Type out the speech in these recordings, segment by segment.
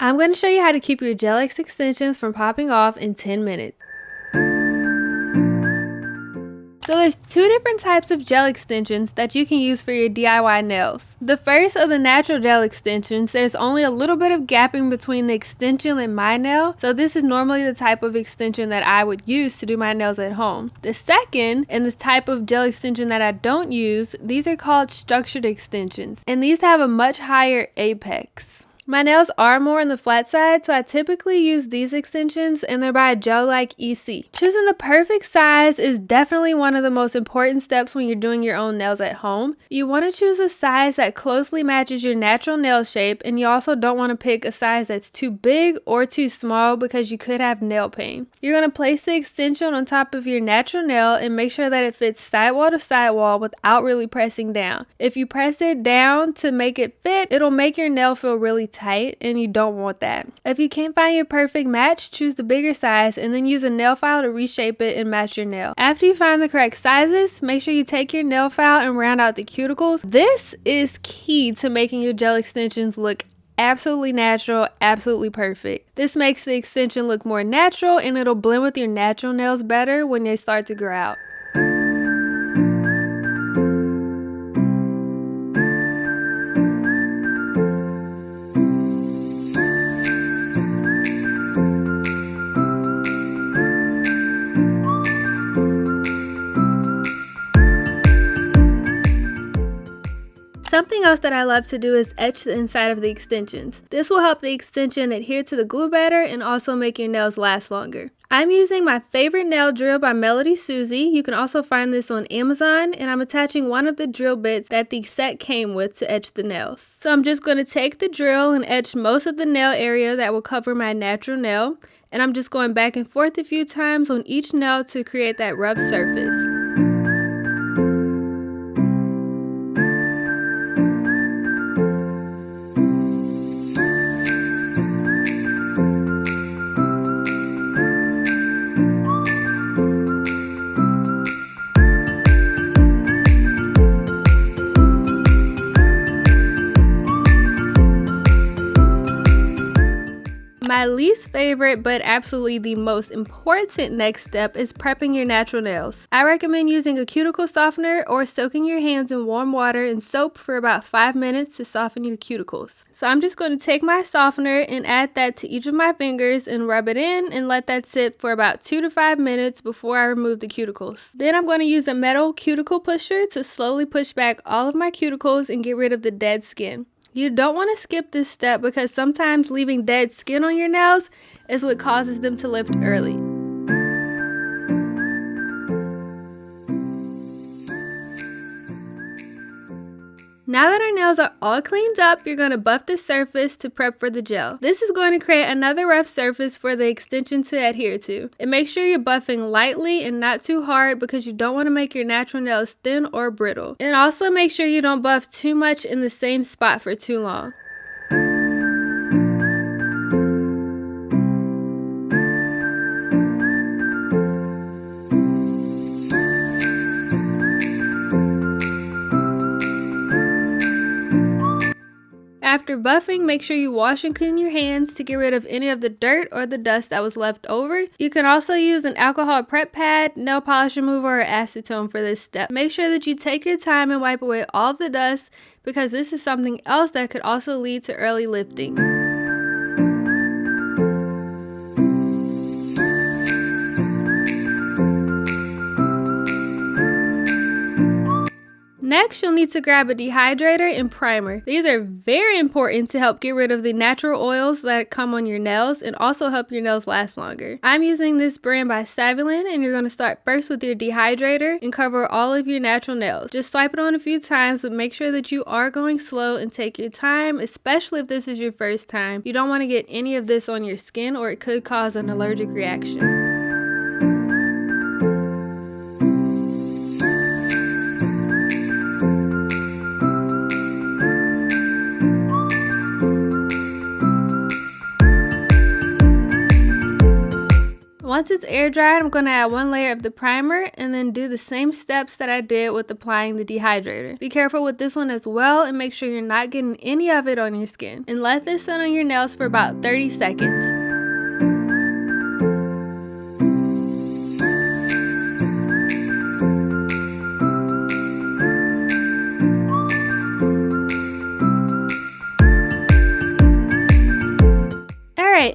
I'm going to show you how to keep your gel-X extensions from popping off in 10 minutes. So there's two different types of gel extensions that you can use for your DIY nails. The first are the natural gel extensions. There's only a little bit of gapping between the extension and my nail, so this is normally the type of extension that I would use to do my nails at home. The second, and the type of gel extension that I don't use, these are called structured extensions, and these have a much higher apex. My nails are more on the flat side, so I typically use these extensions, and they're by Gel-Like EC. Choosing the perfect size is definitely one of the most important steps when you're doing your own nails at home. You want to choose a size that closely matches your natural nail shape, and you also don't want to pick a size that's too big or too small because you could have nail pain. You're going to place the extension on top of your natural nail and make sure that it fits sidewall to sidewall without really pressing down. If you press it down to make it fit, it'll make your nail feel really tight, and you don't want that. If you can't find your perfect match, choose the bigger size and then use a nail file to reshape it and match your nail. After you find the correct sizes, make sure you take your nail file and round out the cuticles. This is key to making your gel extensions look absolutely natural, absolutely perfect. This makes the extension look more natural, and it'll blend with your natural nails better when they start to grow out. Something else that I love to do is etch the inside of the extensions. This will help the extension adhere to the glue better and also make your nails last longer. I'm using my favorite nail drill by Melody Susie. You can also find this on Amazon, and I'm attaching one of the drill bits that the set came with to etch the nails. So I'm just going to take the drill and etch most of the nail area that will cover my natural nail, and I'm just going back and forth a few times on each nail to create that rough surface. My least favorite, but absolutely the most important next step is prepping your natural nails. I recommend using a cuticle softener or soaking your hands in warm water and soap for about 5 minutes to soften your cuticles. So I'm just going to take my softener and add that to each of my fingers and rub it in and let that sit for about 2 to 5 minutes before I remove the cuticles. Then I'm going to use a metal cuticle pusher to slowly push back all of my cuticles and get rid of the dead skin. You don't want to skip this step because sometimes leaving dead skin on your nails is what causes them to lift early. Now that our nails are all cleaned up, you're going to buff the surface to prep for the gel. This is going to create another rough surface for the extension to adhere to. And make sure you're buffing lightly and not too hard because you don't want to make your natural nails thin or brittle. And also make sure you don't buff too much in the same spot for too long. After buffing, make sure you wash and clean your hands to get rid of any of the dirt or the dust that was left over. You can also use an alcohol prep pad, nail polish remover, or acetone for this step. Make sure that you take your time and wipe away all of the dust because this is something else that could also lead to early lifting. Next, you'll need to grab a dehydrator and primer. These are very important to help get rid of the natural oils that come on your nails and also help your nails last longer. I'm using this brand by Savulin, and you're going to start first with your dehydrator and cover all of your natural nails. Just swipe it on a few times, but make sure that you are going slow and take your time, especially if this is your first time. You don't want to get any of this on your skin or it could cause an allergic reaction. Once it's air dried, I'm going to add 1 layer of the primer and then do the same steps that I did with applying the dehydrator. Be careful with this one as well and make sure you're not getting any of it on your skin. And let this sit on your nails for about 30 seconds.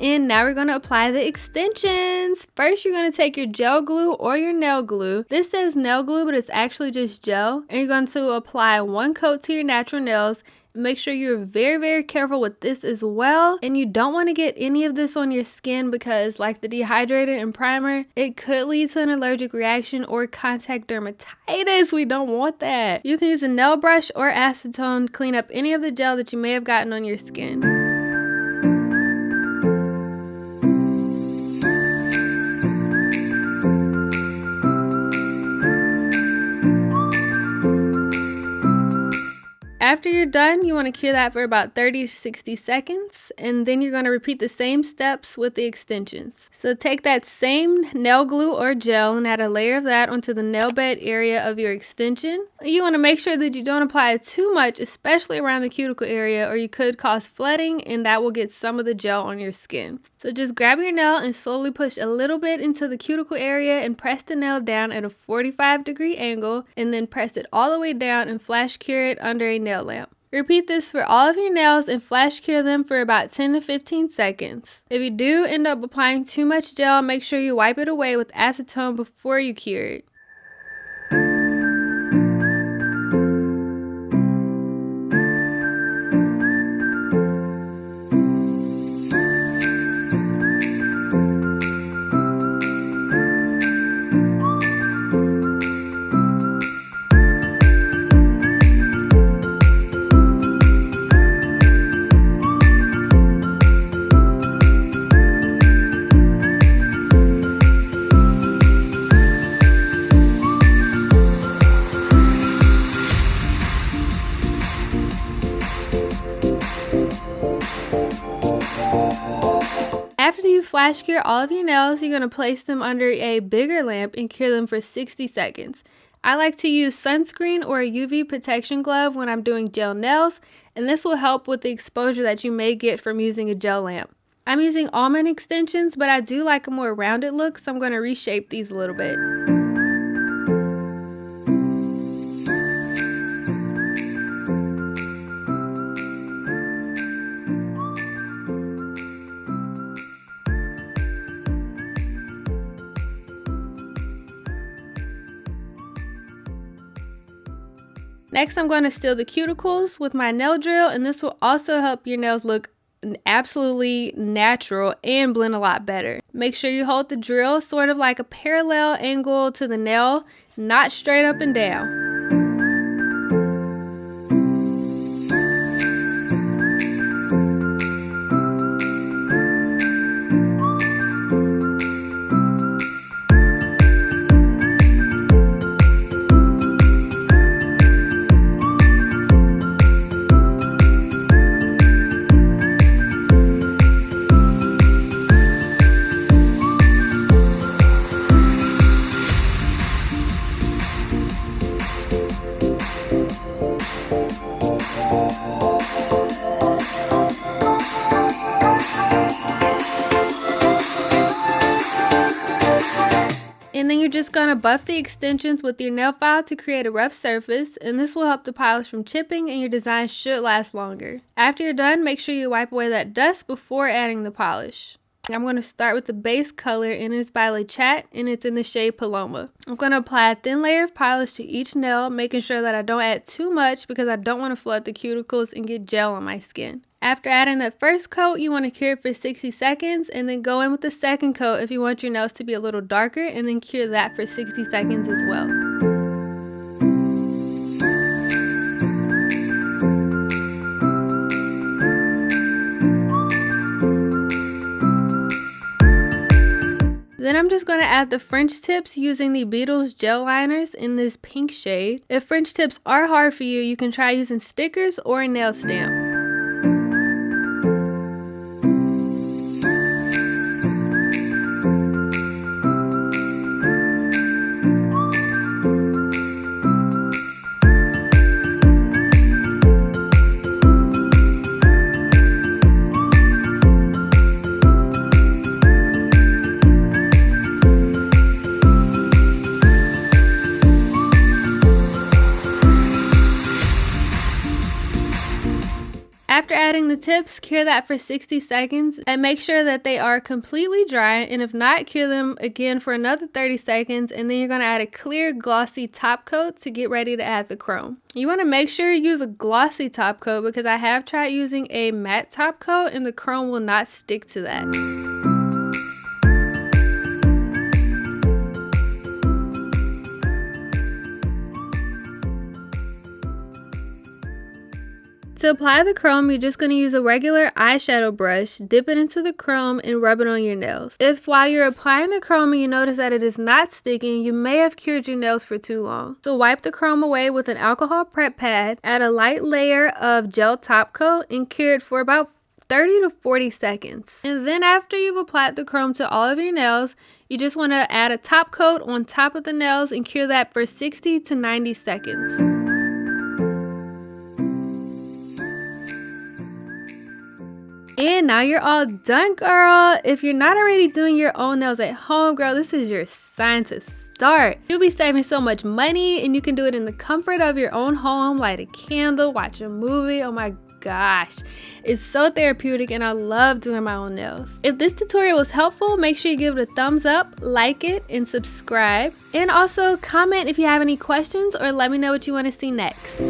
And now we're going to apply the extensions. First, you're going to take your gel glue or your nail glue. This says nail glue, but it's actually just gel. And you're going to apply 1 coat to your natural nails. Make sure you're very, very careful with this as well. And you don't want to get any of this on your skin because, like the dehydrator and primer, it could lead to an allergic reaction or contact dermatitis. We don't want that. You can use a nail brush or acetone to clean up any of the gel that you may have gotten on your skin. After you're done, you want to cure that for about 30 to 60 seconds, and then you're going to repeat the same steps with the extensions. So take that same nail glue or gel and add a layer of that onto the nail bed area of your extension. You want to make sure that you don't apply it too much, especially around the cuticle area, or you could cause flooding and that will get some of the gel on your skin. So just grab your nail and slowly push a little bit into the cuticle area and press the nail down at a 45-degree angle, and then press it all the way down and flash cure it under a nail lamp. Repeat this for all of your nails and flash cure them for about 10 to 15 seconds. If you do end up applying too much gel, make sure you wipe it away with acetone before you cure it. After you flash cure all of your nails, you're going to place them under a bigger lamp and cure them for 60 seconds. I like to use sunscreen or a UV protection glove when I'm doing gel nails, and this will help with the exposure that you may get from using a gel lamp. I'm using almond extensions, but I do like a more rounded look, so I'm going to reshape these a little bit. Next, I'm going to seal the cuticles with my nail drill, and this will also help your nails look absolutely natural and blend a lot better. Make sure you hold the drill sort of like a parallel angle to the nail, not straight up and down. And then you're just going to buff the extensions with your nail file to create a rough surface, and this will help the polish from chipping and your design should last longer. After you're done, make sure you wipe away that dust before adding the polish. I'm going to start with the base color, and it's by Le Chat, and it's in the shade Paloma. I'm going to apply a thin layer of polish to each nail, making sure that I don't add too much because I don't want to flood the cuticles and get gel on my skin. After adding that first coat, you want to cure it for 60 seconds and then go in with the second coat if you want your nails to be a little darker, and then cure that for 60 seconds as well. Then I'm just going to add the French tips using the Beetles gel liners in this pink shade. If French tips are hard for you, you can try using stickers or a nail stamp. tips, cure that for 60 seconds and make sure that they are completely dry, and if not, cure them again for another 30 seconds, and then you're going to add a clear glossy top coat to get ready to add the chrome. You want to make sure you use a glossy top coat because I have tried using a matte top coat and the chrome will not stick to that. To apply the chrome, you're just going to use a regular eyeshadow brush, dip it into the chrome, and rub it on your nails. If while you're applying the chrome and you notice that it is not sticking, you may have cured your nails for too long. So wipe the chrome away with an alcohol prep pad, add a light layer of gel top coat, and cure it for about 30 to 40 seconds. And then after you've applied the chrome to all of your nails, you just want to add a top coat on top of the nails and cure that for 60 to 90 seconds. And now you're all done, girl. If you're not already doing your own nails at home, girl, this is your sign to start. You'll be saving so much money and you can do it in the comfort of your own home. Light a candle, watch a movie. Oh my gosh, it's so therapeutic and I love doing my own nails. If this tutorial was helpful, make sure you give it a thumbs up, like it, and subscribe. And also comment if you have any questions or let me know what you want to see next.